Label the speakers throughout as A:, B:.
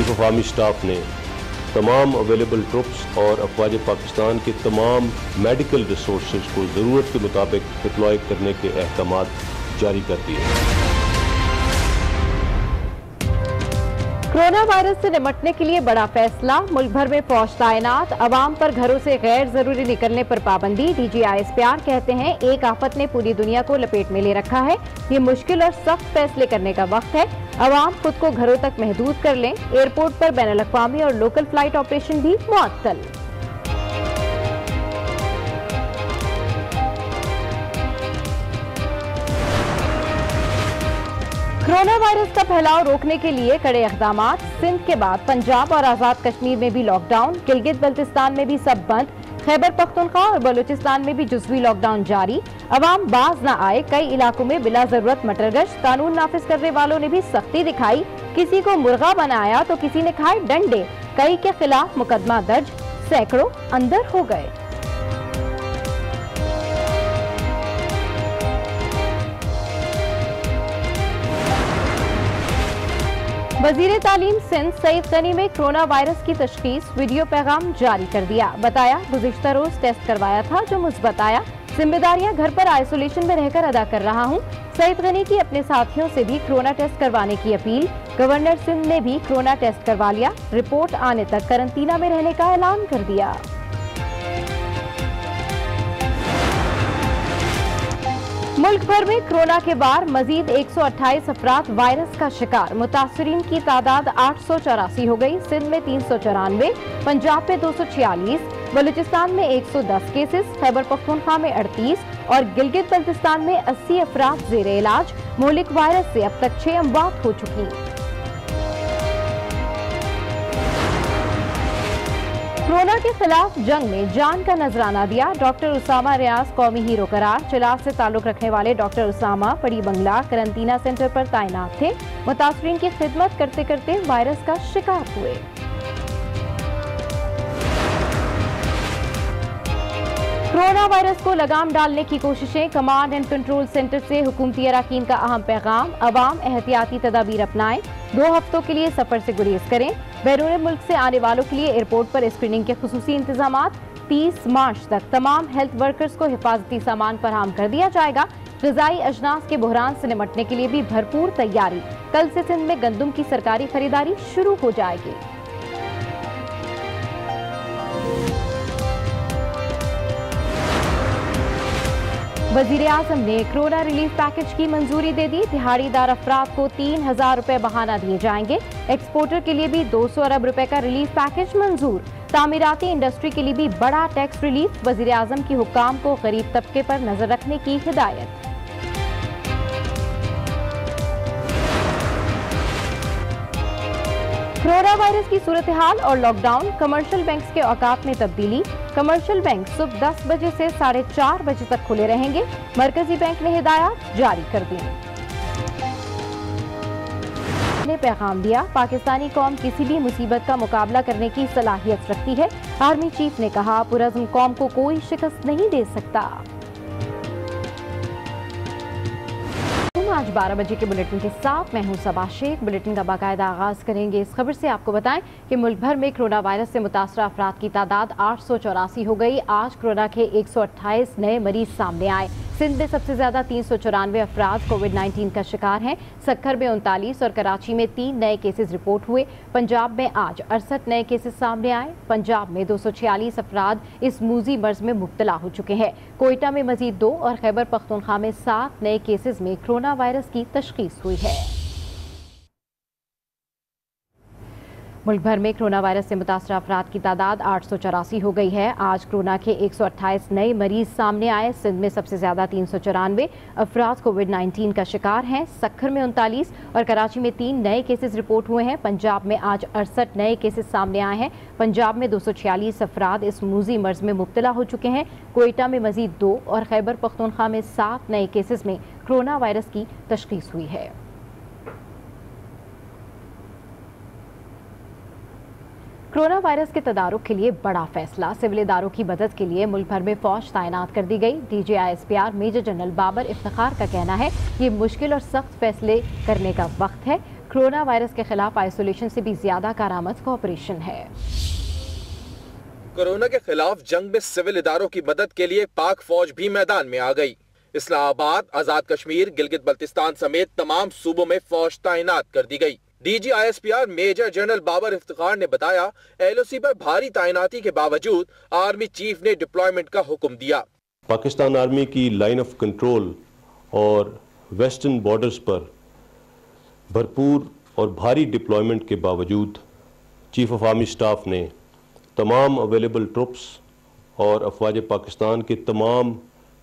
A: Chief of army staff نے تمام available troops اور افواج پاکستان کے تمام میڈیکل ریسورسز کو ضرورت کے مطابق ڈپلوائے کرنے کے احکامات جاری کر دیے۔
B: کورونا وائرس سے نمٹنے کے لیے بڑا فیصلہ، ملک بھر میں فوج تعینات، عوام پر گھروں سے غیر ضروری نکلنے پر پابندی۔ D G I S P R کہتے ہیں ایک آفت نے پوری دنیا کو لپیٹ میں لے رکھا ہے، یہ مشکل اور سخت فیصلے کرنے کا وقت ہے، عوام خود کو گھروں تک محدود کر لیں۔ ایئرپورٹ پر بین الاقوامی اور لوکل فلائٹ آپریشن بھی معطل۔ کورونا وائرس کا پھیلاؤ روکنے کے لیے کڑے اقدامات، سندھ کے بعد پنجاب اور آزاد کشمیر میں بھی لاک ڈاؤن، گلگت بلتستان میں بھی سب بند، خیبر پختونخوا اور بلوچستان میں بھی جزوی لاک ڈاؤن جاری، عوام باز نہ آئے، کئی علاقوں میں بلا ضرورت مٹر گشت، قانون نافذ کرنے والوں نے بھی سختی دکھائی، کسی کو مرغا بنایا تو کسی نے کھائے ڈنڈے، کئی کے خلاف مقدمہ درج، سینکڑوں اندر ہو گئے۔ وزیر تعلیم سندھ سعید غنی میں کورونا وائرس کی تشخیص، ویڈیو پیغام جاری کر دیا، بتایا گزشتہ روز ٹیسٹ کروایا تھا جو مثبت آیا، ذمہ داریاں گھر پر آئسولیشن میں رہ کر ادا کر رہا ہوں۔ سعید غنی کی اپنے ساتھیوں سے بھی کورونا ٹیسٹ کروانے کی اپیل، گورنر سندھ نے بھی کورونا ٹیسٹ کروا لیا، رپورٹ آنے تک قرنطینہ میں رہنے کا اعلان کر دیا۔ ملک بھر میں کورونا کے بعد مزید 128 افراد وائرس کا شکار، متاثرین کی تعداد 884 ہو گئی، سندھ میں 394، پنجاب میں 246، بلوچستان میں 110 کیسز، خیبر پختونخوا میں 38 اور گلگت بلتستان میں 80 افراد زیر علاج۔ مہلک وائرس سے اب تک 6 اموات ہو چکی۔ کورونا کے خلاف جنگ میں جان کا نذرانہ دیا، ڈاکٹر اسامہ ریاض قومی ہیرو قرار، چلاس سے تعلق رکھنے والے ڈاکٹر اسامہ پڑی بنگلہ قرنطینہ سینٹر پر تعینات تھے، متاثرین کی خدمت کرتے کرتے وائرس کا شکار ہوئے۔ کورونا وائرس کو لگام ڈالنے کی کوششیں، کمانڈ اینڈ کنٹرول سینٹر سے حکومتی اراکین کا اہم پیغام، عوام احتیاطی تدابیر اپنائیں، 2 ہفتوں کے لیے سفر سے گریز کریں، بیرون ملک سے آنے والوں کے لیے ایئرپورٹ پر اسکریننگ کے خصوصی انتظامات، 30 مارچ تک تمام ہیلتھ ورکرز کو حفاظتی سامان فراہم کر دیا جائے گا، غذائی اجناس کے بحران سے نمٹنے کے لیے بھی بھرپور تیاری، کل سے سندھ میں گندم کی سرکاری خریداری شروع ہو جائے گی۔ وزیر اعظم نے کورونا ریلیف پیکج کی منظوری دے دی، دہاڑی دار افراد کو 3000 روپے ماہانہ دیے جائیں گے، ایکسپورٹر کے لیے بھی 200 ارب روپے کا ریلیف پیکج منظور، تعمیراتی انڈسٹری کے لیے بھی بڑا ٹیکس ریلیف، وزیر اعظم کی حکام کو غریب طبقے پر نظر رکھنے کی ہدایت۔ کورونا وائرس کی صورتحال اور لاک ڈاؤن، کمرشل بینکس کے اوقات میں تبدیلی، کمرشل بینک صبح 10 بجے سے 4:30 بجے تک کھلے رہیں گے، مرکزی بینک نے ہدایات جاری کر دی۔ نے پیغام دیا، پاکستانی قوم کسی بھی مصیبت کا مقابلہ کرنے کی صلاحیت رکھتی ہے، آرمی چیف نے کہا پرعزم قوم کو کوئی شکست نہیں دے سکتا۔ آج 12 بجے کے بلیٹن کے ساتھ میں ہوں صبا شیخ، بلیٹن کا باقاعدہ آغاز کریں گے اس خبر سے، آپ کو بتائیں کہ ملک بھر میں کورونا وائرس سے متاثرہ افراد کی تعداد 884 ہو گئی، آج کورونا کے 128 نئے مریض سامنے آئے، سندھ میں سب سے زیادہ 394 افراد کووڈ 19 کا شکار ہیں، سکھر میں 39 اور کراچی میں 3 نئے کیسز رپورٹ ہوئے، پنجاب میں آج 68 نئے کیسز سامنے آئے، پنجاب میں 246 افراد اس موذی مرض میں مبتلا ہو چکے ہیں، کوئٹہ میں مزید 2 اور خیبر پختونخوا میں 7 نئے کیسز میں کورونا وائرس کی تشخیص ہوئی ہے۔ ملک بھر میں کورونا وائرس سے متاثرہ افراد کی تعداد 884 ہو گئی ہے، آج کورونا کے 128 نئے مریض سامنے آئے، سندھ میں سب سے زیادہ 394 افراد کووڈ 19 کا شکار ہیں، سکھر میں 39 اور کراچی میں 3 نئے کیسز رپورٹ ہوئے ہیں، پنجاب میں آج 68 نئے کیسز سامنے آئے ہیں، پنجاب میں 246 افراد اس موذی مرض میں مبتلا ہو چکے ہیں، کوئٹہ میں مزید 2 اور خیبر پختونخوا میں 7 نئے کیسز میں کورونا وائرس کی تشخیص ہوئی ہے۔ कोरोना वायरस के तदारुक के लिए बड़ा फैसला। सिविल इदारों की मदद के लिए मुल्क भर में फौज तैनात कर दी गई। DGISPR major general Babar Iftikhar का कहना है ये मुश्किल और सख्त फैसले करने का वक्त है। कोरोना वायरस के खिलाफ आइसोलेशन से भी ज्यादा कारआमद कोऑपरेशन है।
C: कोरोना के खिलाफ जंग में सिविल इदारों की मदद के लिए पाक फौज भी मैदान में आ गई। इस्लामाबाद, आजाद कश्मीर, गिलगित बल्तिस्तान समेत तमाम सूबों में फौज तैनात कर दी गई। DGISPR major general Babar Iftikhar ने बताया, LOC पर भारी तैनाती के बावजूद आर्मी चीफ ने डिप्लॉयमेंट का हुक्म दिया।
A: पाकिस्तान आर्मी की लाइन ऑफ कंट्रोल और वेस्टर्न बॉर्डर्स पर भरपूर और भारी डिप्लॉयमेंट के बावजूद चीफ ऑफ आर्मी स्टाफ ने तमाम अवेलेबल ट्रुप्स और अफवाज पाकिस्तान के तमाम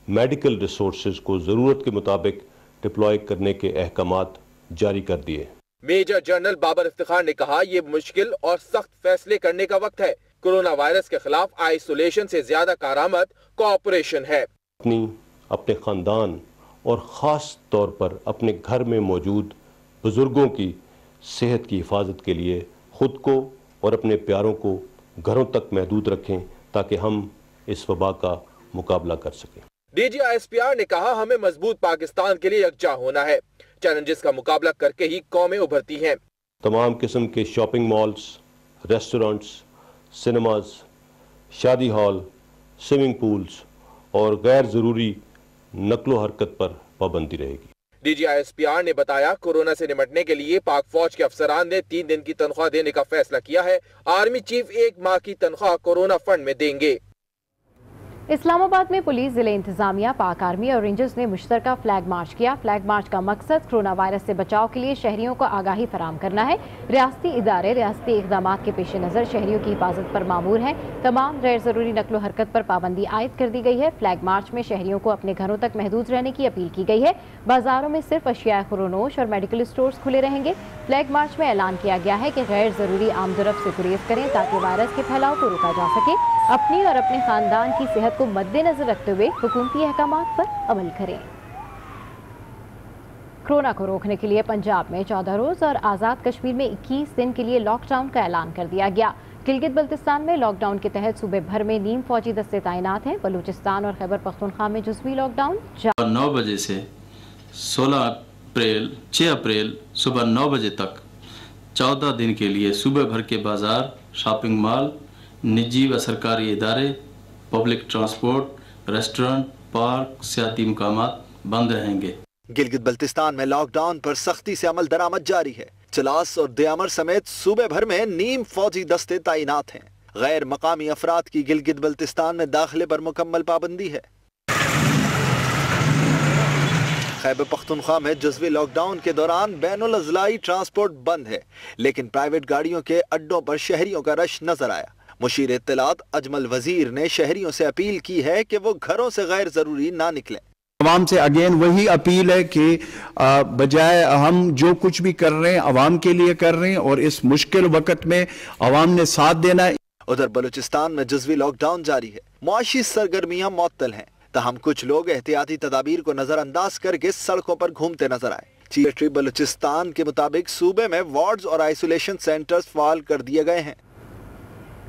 A: मेडिकल रिसोर्सेज को ज़रूरत के मुताबिक डिप्लॉय करने के अहकामात जारी कर दिए।
C: मेजर जनरल बाबर इफ्तिखार ने कहा, ये मुश्किल और सख्त फैसले करने का वक्त है। कोरोना वायरस के खिलाफ आइसोलेशन से ज्यादा कारआमद कोऑपरेशन है।
A: अपने खानदान और ख़ास तौर पर अपने घर में मौजूद बुजुर्गों की सेहत की हिफाजत के लिए खुद को और अपने प्यारों को घरों तक महदूद रखें ताकि हम इस वबा का मुकाबला कर सकें।
C: DGISPR ने कहा, हमें मजबूत पाकिस्तान के लिए यकजा होना है। चैलेंजेस का मुकाबला करके ही कौमें उभरती हैं।
A: तमाम किस्म के शॉपिंग मॉल्स, रेस्टोरेंट्स, सिनेमाज, शादी हॉल, स्विमिंग पूल्स और गैर ज़रूरी नकलो हरकत पर पाबंदी रहेगी।
C: DGISPR ने बताया, कोरोना से निपटने के लिए पाक फौज के अफसरान ने 3 दिन की तनख्वाह देने का फैसला किया है। आर्मी चीफ 1 माह की तनख्वाह कोरोना फंड में देंगे।
B: इस्लामाबाद में पुलिस, जिले इंतजामिया, पाक आर्मी और रेंजर्स ने मुश्तरका फ्लैग मार्च किया। फ्लैग मार्च का मकसद कोरोना वायरस से बचाव के लिए शहरियों को आगाही फराहम करना है। रियासती इदारे रियासती इक़दाम के पेश नज़र शहरियों की हिफाजत पर मामूर हैं। तमाम गैर ज़रूरी नकलो हरकत पर पाबंदी आयद कर दी गई है। फ्लैग मार्च में शहरियों को अपने घरों तक महदूद रहने की अपील की गई है। बाजारों में सिर्फ अशिया खुरोनोश और मेडिकल स्टोर्स खुले रहेंगे। फ्लैग मार्च में ऐलान किया गया है कि गैर ज़रूरी आमदरफ्त से गुरेज करें ताकि वायरस के फैलाव को रोका जा सके। अपनी और अपने खानदान की सेहत को मद्देनजर रखते हुए हुकूमती अहकामात पर अमल करें। कोरोना को रोकने के लिए पंजाब में 14 रोज और आज़ाद कश्मीर में 21 दिन के लिए लॉकडाउन का ऐलान कर दिया गया। गिलगित बल्तिस्तान में लॉकडाउन के तहत सूबे भर में नीम फौजी दस्ते तैनात हैं। बलूचिस्तान और खैबर पख्तूनख्वा में जुज़वी लॉकडाउन
D: 9 बजे से 6 अप्रैल सुबह 9 बजे तक 14 दिन के लिए सूबे भर के बाजार, शॉपिंग मॉल, निजी व सरकारी इदारे, पब्लिक ट्रांसपोर्ट, रेस्टोरेंट, पार्क, सियाती मुकामात बंद रहेंगे।
E: गिलगित बल्तिस्तान में लॉकडाउन पर सख्ती से अमल दरामद जारी है। चलास और दियामर समेत सूबे भर में नीम फौजी दस्ते तैनात हैं। गैर मकामी अफराद की गिलगित बल्तिस्तान में दाखिले पर मुकम्मल पाबंदी है। खैबर पख्तूनख्वा में जुज़वी लॉकडाउन के दौरान बैनुल अज़लाई ट्रांसपोर्ट बंद है, लेकिन प्राइवेट गाड़ियों के अड्डों पर शहरियों का रश नजर आया। मुशीर इत्तलात अजमल वजीर ने शहरियों से अपील की है कि वो घरों से गैर जरूरी ना निकलें।
F: अवाम से अगेन वही अपील है कि बजाय हम जो कुछ भी कर रहे हैं अवाम के लिए कर रहे हैं और इस मुश्किल वक्त में अवाम ने साथ देना है।
E: उधर बलूचिस्तान में जुज़वी लॉकडाउन जारी है। मुआशी सरगर्मियां मुअत्तल हैं, तहम कुछ लोग एहतियाती तदाबीर को नजरअंदाज करके सड़कों पर घूमते नजर आए। चीफ सेक्रेटरी बलूचिस्तान के मुताबिक सूबे में वार्ड्स और आइसोलेशन सेंटर्स फाल कर दिए गए हैं।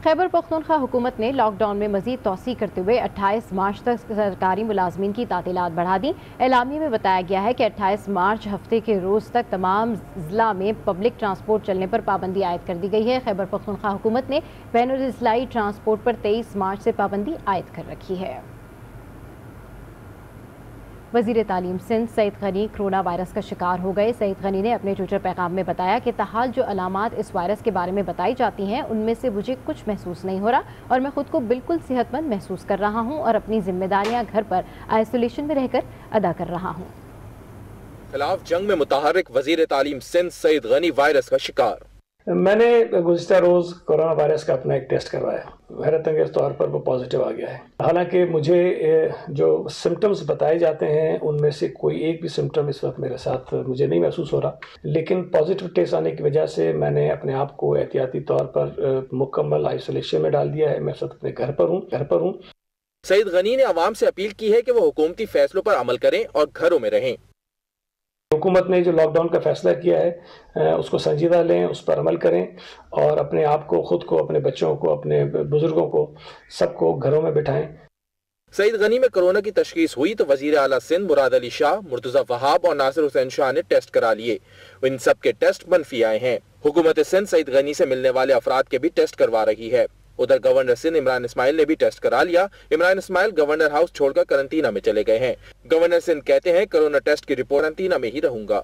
B: खैबर पख्तूनख्वा हुकूमत ने लॉकडाउन में मजीद तोसी करते हुए 28 मार्च तक सरकारी मुलाजमीन की तातीलात बढ़ा दी। एलामिया में बताया गया है कि 28 मार्च हफ्ते के रोज तक तमाम जिला में पब्लिक ट्रांसपोर्ट चलने पर पाबंदी आयद कर दी गई है। खैबर पख्तूनख्वा हुकूमत ने बैनुल अज़लाई ट्रांसपोर्ट पर 23 मार्च से पाबंदी आयद कर रखी है। वज़ीर तालीम सिंध सईद गनी कोरोना वायरस का शिकार हो गए। सईद गनी ने अपने ट्विटर पैगाम में बताया कि ताहाल जो अलामात इस वायरस के बारे में बताई जाती हैं उनमें से मुझे कुछ महसूस नहीं हो रहा और मैं खुद को बिल्कुल सेहतमंद महसूस कर रहा हूं और अपनी जिम्मेदारियां घर पर आइसोलेशन में रहकर अदा कर रहा हूं।
C: खिलाफ जंग में मुतहर्रिक वज़ीर तालीम सिंध सईद गनी वायरस का शिकार।
G: मैंने गुज़िश्ता रोज़ कोरोना वायरस का अपना एक टेस्ट करवाया, हैरत अंगेज़ तौर पर वो पॉजिटिव आ गया है। हालांकि मुझे जो सिम्टम्स बताए जाते हैं उनमें से कोई एक भी सिम्टम इस वक्त मेरे साथ मुझे नहीं महसूस हो रहा, लेकिन पॉजिटिव टेस्ट आने की वजह से मैंने अपने आप को एहतियाती तौर पर मुकम्मल आइसोलेशन में डाल दिया है। मैं सब अपने घर पर हूँ।
C: सईद गनी ने अवाम से अपील की है कि वो हुकूमती फैसलों पर अमल करें और घरों में रहें।
G: हुकूमत ने जो लॉकडाउन का फैसला किया है उसको संजीदा लें, उस पर अमल करें और अपने आप को, खुद को, अपने बच्चों को, अपने बुजुर्गों को, सबको घरों में बिठाएं।
C: सईद गनी में कोरोना की तशखीस हुई तो वजीर आला सिंध मुराद अली शाह, मुर्तजा वहाब और नासिर हुसैन शाह ने टेस्ट करा लिए। इन सब के टेस्ट मनफी आए हैं। हुकूमत सिंध सईद गनी से मिलने वाले अफराद के भी टेस्ट करवा रही है। उधर गवर्नर सिंध इमरान इस्माइल ने भी टेस्ट करा लिया। इमरान इस्माइल गवर्नर हाउस छोड़कर करंटीना में चले गए हैं। गवर्नर सिंध कहते हैं कोरोना टेस्ट की रिपोर्ट करंटीना में ही रहूंगा।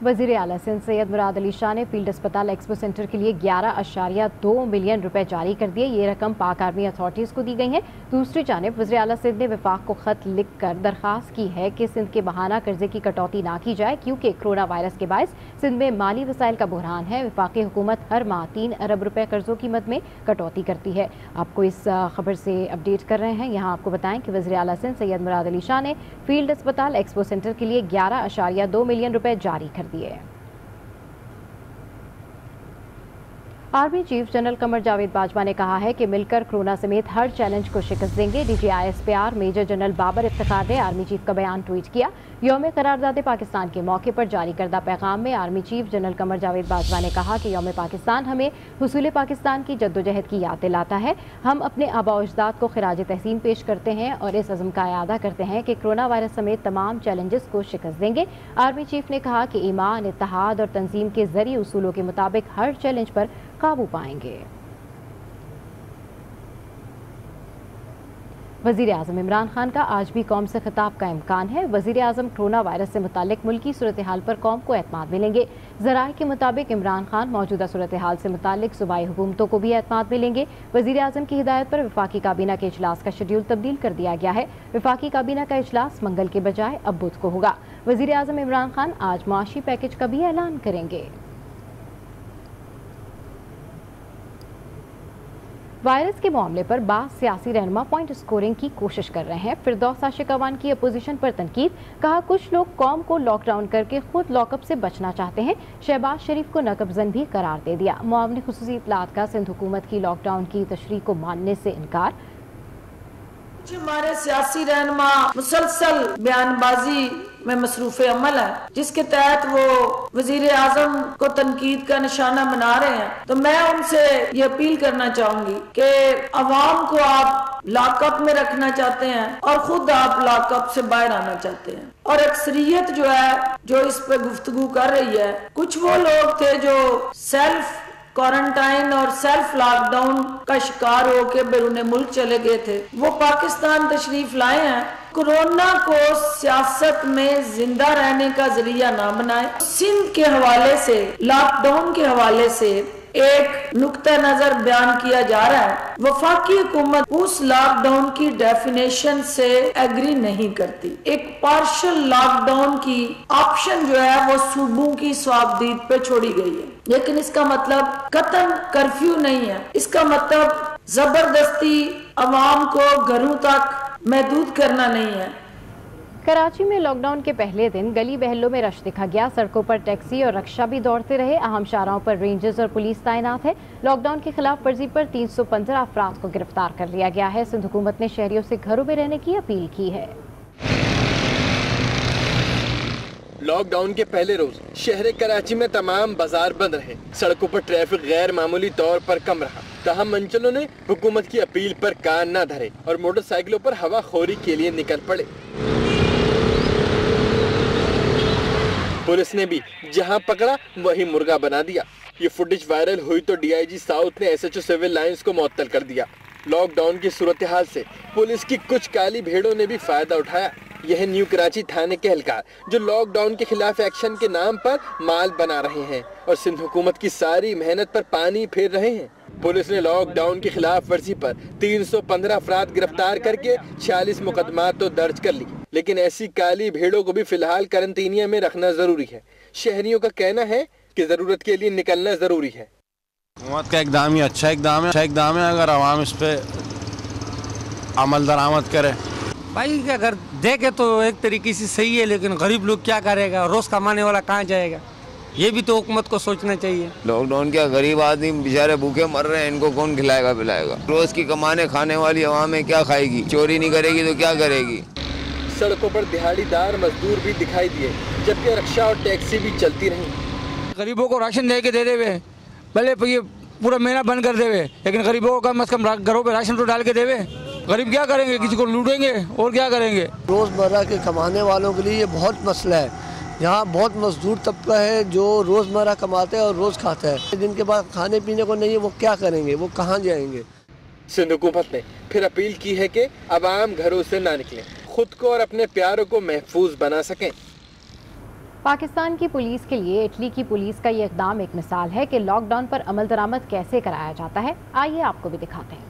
B: वजीर आला सिंध सैयद मुराद अली शाह ने फील्ड अस्पताल एक्सपो सेंटर के लिए 11.2 मिलियन रुपए जारी कर दिए। ये रकम पाक आर्मी अथॉरिटीज़ को दी गई है। दूसरी जानिब वज़ीर आला सिंध ने वफाक को खत लिख कर दरख्वास्त की है कि सिंध के बहाना कर्जे की कटौती ना की जाए, क्योंकि कोरोना वायरस के बायस सिंध में माली वसाइल का बुहरान है। वफाकी हुकूमत हर माह 3 अरब रुपए कर्जों की मद में कटौती करती है। आपको इस खबर से अपडेट कर रहे हैं। यहाँ आपको बताएं कि वज़ीर आला सिंध सैयद मुराद अली शाह ने फील्ड अस्पताल एक्सपो सेंटर के लिए 11.2 मिलियन रुपए जारी कर दिए। Army chief general Qamar Javed Bajwa ने कहा है कि मिलकर कोरोना समेत हर चैलेंज को शिकस्त देंगे। DG ISPR major general Babar Iftikhar ने आर्मी चीफ का बयान ट्वीट किया। यौम करारदाद पाकिस्तान के मौके पर जारी करदा पैगाम में army chief general Qamar Javed Bajwa ने कहा कि यौम पाकिस्तान हमें हुसूल पाकिस्तान की जद्दोजहद की याद दिलाता है। हम अपने आबा अजदाद को खिराज तहसीन पेश करते हैं और इस अज़्म का इरादा करते हैं कि कोरोना वायरस समेत तमाम चैलेंजेस को शिकस्त देंगे। आर्मी चीफ ने कहा कि ईमान, इत्तेहाद और तंजीम के जरिए उसूलों के मुताबिक हर चैलेंज पर काबू पाएंगे। वज़ीर आज़म इमरान खान का आज भी कौम से खिताब का इम्कान है। वज़ीर आज़म कोरोना वायरस से मुतालिक मुल्की सूरत हाल पर कौम को एतमाद मिलेंगे। ज़राए के मुताबिक इमरान खान मौजूदा सूरत हाल से मुतालिक सूबाई हुकूमतों को भी एतमाद मिलेंगे। वज़ीर आज़म की हिदायत पर वफाकी काबीना के इजलास का शेड्यूल तब्दील कर दिया गया है। वफाकी काबीना का इजलास मंगल के बजाय अब बुध को होगा। वज़ीर आज़म इमरान खान आज माशी पैकेज का भी ऐलान करेंगे। वायरस के मामले पर बास सियासी रहनुमा पॉइंट स्कोरिंग की कोशिश कर रहे हैं। फिरदौस आशिक अवान की अपोजिशन पर तनकीद। कहा कुछ लोग कौम को लॉकडाउन करके खुद लॉकअप से बचना चाहते हैं। शहबाज शरीफ को नाकबजन भी करार दे दिया। मुआवनी खुसूसी इत्तलात का सिंध हुकूमत की लॉकडाउन की तशरीह को मानने से इनकार।
H: हमारे सियासी रहनुमा मुसलसल बयानबाजी में मसरूफ अमल है, जिसके तहत वो वजीर आजम को तनकीद का निशाना बना रहे हैं। तो मैं उनसे ये अपील करना चाहूंगी कि अवाम को आप लॉकअप में रखना चाहते हैं और खुद आप लॉकअप से बाहर आना चाहते हैं, और अक्सरियत जो है जो इस पे गुफ्तगू कर रही है, कुछ वो लोग थे जो सेल्फ क्वारंटाइन और सेल्फ लॉकडाउन का शिकार होकर बैरून मुल्क चले गए थे, वो पाकिस्तान तशरीफ लाए हैं। कोरोना को सियासत में जिंदा रहने का जरिया ना बनाए। सिंध के हवाले से, लॉकडाउन के हवाले से एक नुक्ता नजर बयान किया जा रहा है। वफाकी हुकूमत उस लॉकडाउन की डेफिनेशन से एग्री नहीं करती। एक पार्शियल लॉकडाउन की ऑप्शन जो है वो सूबों की स्वाबदीद पे छोड़ी गई है, लेकिन इसका मतलब कतन कर्फ्यू नहीं है। इसका मतलब जबरदस्ती अवाम को घरों तक महदूद करना नहीं है।
B: कराची में लॉकडाउन के पहले दिन गली बहलों में रश दिखा गया। सड़कों पर टैक्सी और रक्षा भी दौड़ते रहे। अहम शाहराहों पर रेंजर्स और पुलिस तैनात है। लॉकडाउन की खिलाफ वर्जी पर 315 अफराद को गिरफ्तार कर लिया गया है। सिंध हुकूमत ने शहरियों से घरों में रहने की अपील की है।
C: लॉकडाउन के पहले रोज शहर कराची में तमाम बाजार बंद रहे। सड़कों पर ट्रैफिक गैर मामूली तौर पर कम रहा। ताहम मंचलों ने हुकूमत की अपील पर कान न धरे और मोटरसाइकिलों पर हवाखोरी के लिए निकल पड़े। पुलिस ने भी जहां पकड़ा वहीं मुर्गा बना दिया। ये फुटेज वायरल हुई तो DIG साउथ ने SHO सिविल लाइंस को मुअत्तल कर दिया। लॉकडाउन की सूरत हाल से पुलिस की कुछ काली भेड़ों ने भी फायदा उठाया। यह न्यू कराची थाने के एहलकार जो लॉकडाउन के खिलाफ एक्शन के नाम पर माल बना रहे हैं और सिंध हुकूमत की सारी मेहनत पर पानी फेर रहे हैं। पुलिस ने लॉकडाउन की खिलाफ वर्जी पर 315 अफराद गिरफ्तार करके 46 मुकदमात तो दर्ज कर ली, लेकिन ऐसी काली भेड़ों को भी फिलहाल करंटीनिया में रखना जरूरी है। शहरियों का कहना है कि जरूरत के लिए निकलना जरूरी है।
I: हुकूमत का इकदाम ही अच्छा इकदाम है अगर आवाम इस पे अमल दरामद करे।
J: भाई अगर देखे तो एक तरीके से सही है, लेकिन गरीब लोग क्या करेगा, रोज कमाने वाला कहाँ जाएगा, ये भी तो हुकूमत को सोचना चाहिए।
K: लॉकडाउन क्या गरीब आदमी बेचारे भूखे मर रहे हैं, इनको कौन खिलाएगा पिलाएगा। रोज की कमाने खाने वाली अवाम में क्या खाएगी, चोरी नहीं करेगी तो क्या करेगी।
C: सड़कों पर दिहाड़ीदार मजदूर भी दिखाई दिए, जबकि रिक्शा और टैक्सी भी चलती रहीं।
J: गरीबों को राशन दे के दे देवे, भले ये पूरा महीना बंद कर देवे, लेकिन गरीबों को कम से कम घरों पे राशन तो डाल के देवे। गरीब क्या करेंगे, किसी को लूटेंगे और क्या करेंगे।
L: रोज़मर्रा के कमाने वालों के लिए ये बहुत मसला है। यहाँ बहुत मजदूर तबका है जो रोज़मर्रा कमाते हैं और रोज़ खाता है, जिनके पास खाने पीने को नहीं है वो क्या करेंगे, वो कहाँ जाएंगे।
C: सिंध हुकूमत ने फिर अपील की है कि अवाम घरों से ना निकलें, खुद को और अपने प्यारों को महफूज बना सकें।
B: पाकिस्तान की पुलिस के लिए इटली की पुलिस का ये इक़दाम एक मिसाल है कि लॉकडाउन पर अमल दरामद कैसे कराया जाता है। आइए आपको भी दिखाते हैं।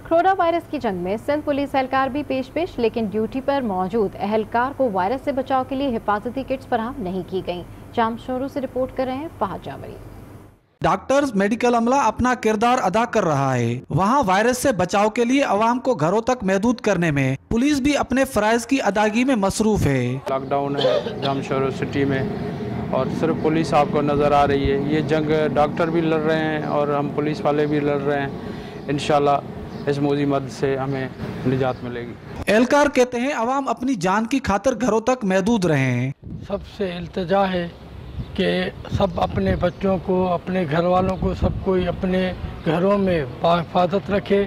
B: कोरोना वायरस की जंग में सिंध पुलिस एहलकार भी पेश, लेकिन ड्यूटी पर मौजूद एहलकार को वायरस से बचाव के लिए हिफाजती किट्स फराहम नहीं की गईं। जाम शोरू से रिपोर्ट कर रहे हैं फहद जावरी।
M: डॉक्टर्स, मेडिकल अमला अपना किरदार अदा कर रहा है। वहाँ वायरस से बचाव के लिए अवाम को घरों तक महदूद करने में पुलिस भी अपने फराइज की अदायगी में मसरूफ है।
I: लॉकडाउन है जाम शोरू सिटी में और सिर्फ पुलिस आपको नजर आ रही है। ये जंग डॉक्टर भी लड़ रहे हैं और हम पुलिस वाले भी लड़ रहे हैं। इंशाल्लाह इस मोदी मदद से हमें निजात मिलेगी।
M: एहलकार कहते हैं अवाम अपनी जान की खातिर घरों तक महदूद रहें।
N: सबसे इल्तिजा है कि सब अपने बच्चों को, अपने घर वालों को, सब कोई अपने घरों में हिफाजत रखे।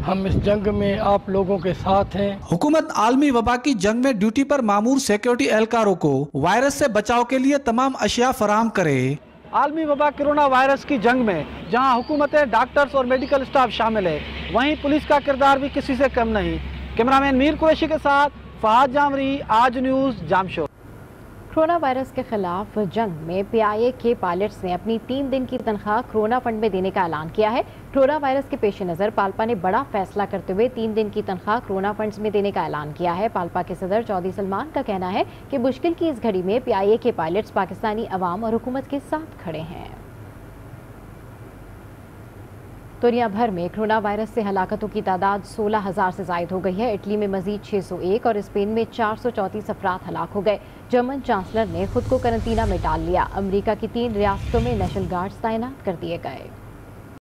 N: हम इस जंग में आप लोगों के साथ हैं।
M: हुकूमत आलमी वबा की जंग में ड्यूटी पर मामूर सिक्योरिटी एहलकारों को वायरस से बचाव के लिए तमाम अशिया फराहम करे।
O: आलमी वबा कोरोना वायरस की जंग में जहां हुकूमतें, डॉक्टर्स और मेडिकल स्टाफ शामिल है, वहीं पुलिस का किरदार भी किसी से कम नहीं। कैमरामैन मीर कुरैशी के साथ फहद जामरी, आज न्यूज़, जामशोर।
B: कोरोना वायरस के खिलाफ जंग में PIA के पायलट्स ने अपनी 3 दिन की तनख्वाह कोरोना फंड में देने का ऐलान किया है। कोरोना वायरस के पेश नज़र पाल्पा ने बड़ा फैसला करते हुए 3 दिन की तनख्वाह कोरोना फंड्स में देने का ऐलान किया है। पाल्पा के सदर चौधरी सलमान का कहना है कि मुश्किल की इस घड़ी में PIA के पायलट्स पाकिस्तानी अवाम और हुकूमत के साथ खड़े हैं। दुनिया भर में कोरोना वायरस से हलाकतों की तादाद 16,000 से ज़ायद हो गई है। इटली में मजीद 601 और स्पेन में 434 अफराद हलाक हो गए। जर्मन चांसलर ने खुद को करंतना में डाल लिया। अमेरिका की 3 रियासतों में नेशनल गार्ड्स तैनात कर दिए गए।